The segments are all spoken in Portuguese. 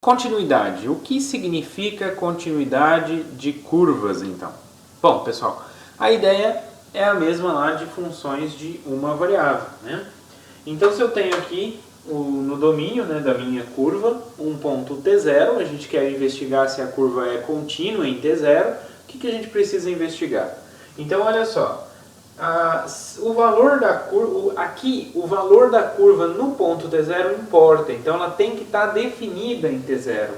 Continuidade. O que significa continuidade de curvas, então? Bom, pessoal, a ideia é a mesma lá de funções de uma variável, né? Então, se eu tenho aqui no domínio, né, da minha curva um ponto t0, a gente quer investigar se a curva é contínua em t0, o que a gente precisa investigar? Então, olha só, o valor da curva, aqui o valor da curva no ponto t0 importa, então ela tem que estar definida em t0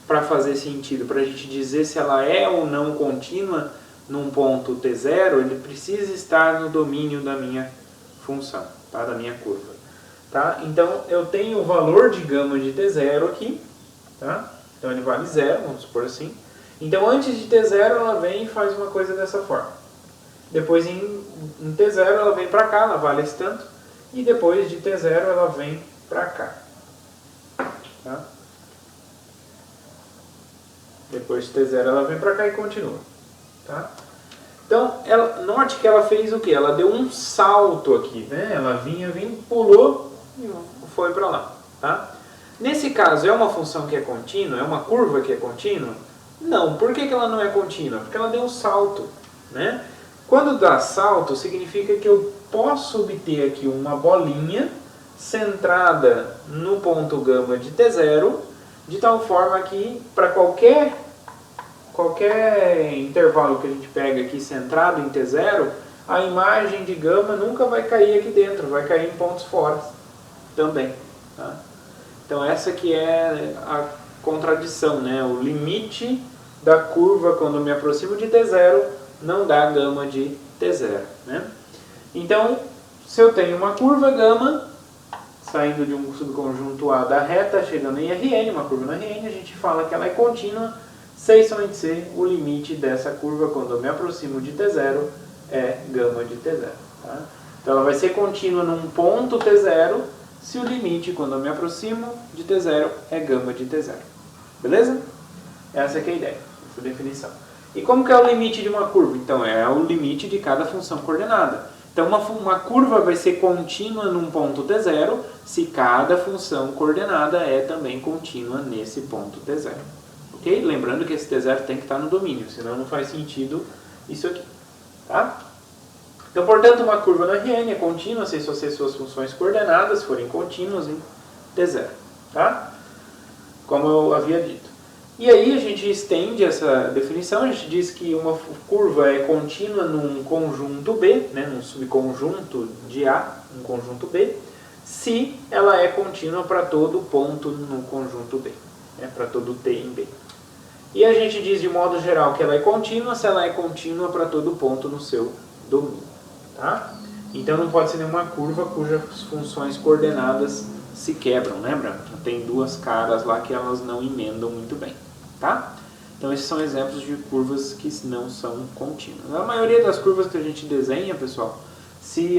para fazer sentido, para a gente dizer se ela é ou não contínua num ponto t0, ele precisa estar no domínio da minha função, tá? Da minha curva. Tá? Então eu tenho o valor de gama de t0 aqui, tá? Então ele vale 0, vamos supor assim. Então antes de t0 ela vem e faz uma coisa dessa forma. Depois em t0 ela vem para cá, ela vale esse tanto. E depois de t0 ela vem para cá. Tá? Depois de t0 ela vem para cá e continua. Tá? Então, note que ela fez o que? Ela deu um salto aqui. Né? Ela vinha, pulou e foi para lá. Tá? Nesse caso, é uma função que é contínua? É uma curva que é contínua? Não. Por que ela não é contínua? Porque ela deu um salto. Né? Quando dá salto, significa que eu posso obter aqui uma bolinha centrada no ponto gama de t0, de tal forma que para qualquer intervalo que a gente pega aqui centrado em t0, a imagem de gama nunca vai cair aqui dentro, vai cair em pontos fora também. Tá? Então essa que é a contradição, né? O limite da curva quando eu me aproximo de t0 não dá gama de t0. Né? Então, se eu tenho uma curva gama, saindo de um subconjunto A da reta, chegando em Rn, uma curva na Rn, a gente fala que ela é contínua, C somente C, o limite dessa curva quando eu me aproximo de t0 é gama de t0. Tá? Então ela vai ser contínua num ponto t0, se o limite quando eu me aproximo de t0 é gama de t0. Beleza? Essa que é a ideia, essa definição. E como que é o limite de uma curva? Então, é o limite de cada função coordenada. Então, uma curva vai ser contínua num ponto t0 se cada função coordenada é também contínua nesse ponto t0. Ok? Lembrando que esse t0 tem que estar no domínio, senão não faz sentido isso aqui. Tá? Então, portanto, uma curva na Rn é contínua se suas funções coordenadas forem contínuas em t0. Tá? Como eu havia dito. E aí a gente estende essa definição, a gente diz que uma curva é contínua num conjunto B, né, num subconjunto de A, um conjunto B, se ela é contínua para todo ponto no conjunto B, né, para todo T em B. E a gente diz de modo geral que ela é contínua se ela é contínua para todo ponto no seu domínio. Tá? Então não pode ser nenhuma curva cujas funções coordenadas se quebram, lembra? Tem duas caras lá que elas não emendam muito bem. Tá? Então esses são exemplos de curvas que não são contínuas. A maioria das curvas que a gente desenha, pessoal, se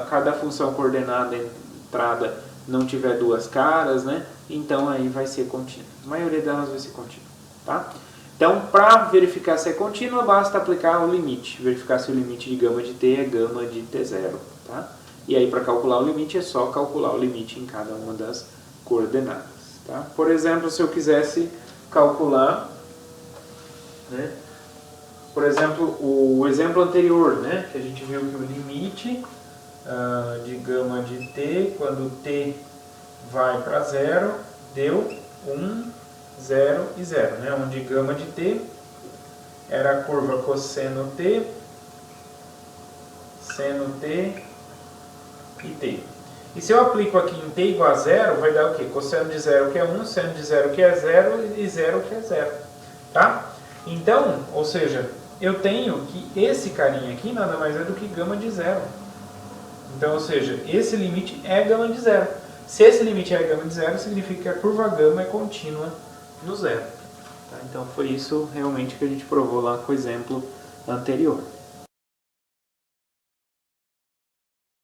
cada função coordenada entrada não tiver duas caras, né, então aí vai ser contínua. A maioria delas vai ser contínua. Tá? Então, para verificar se é contínua, basta aplicar o limite. Verificar se o limite de gama de t é gama de t0. Tá? E aí, para calcular o limite, é só calcular o limite em cada uma das coordenadas. Tá? Por exemplo, se eu quisesse calcular, né, por exemplo, o exemplo anterior, né, que a gente viu que o limite de gama de t, quando t vai para 0, deu 1, 0 e 0, né, onde gama de t era a curva cosseno t, seno t e t. E se eu aplico aqui em t igual a 0, vai dar o quê? Cosseno de 0 que é 1, seno de 0 que é 0 e 0 que é 0. Tá? Então, ou seja, eu tenho que esse carinha aqui nada mais é do que gama de 0. Então, ou seja, esse limite é gama de 0. Se esse limite é gama de 0, significa que a curva gama é contínua no 0. Tá? Então, foi isso realmente que a gente provou lá com o exemplo anterior.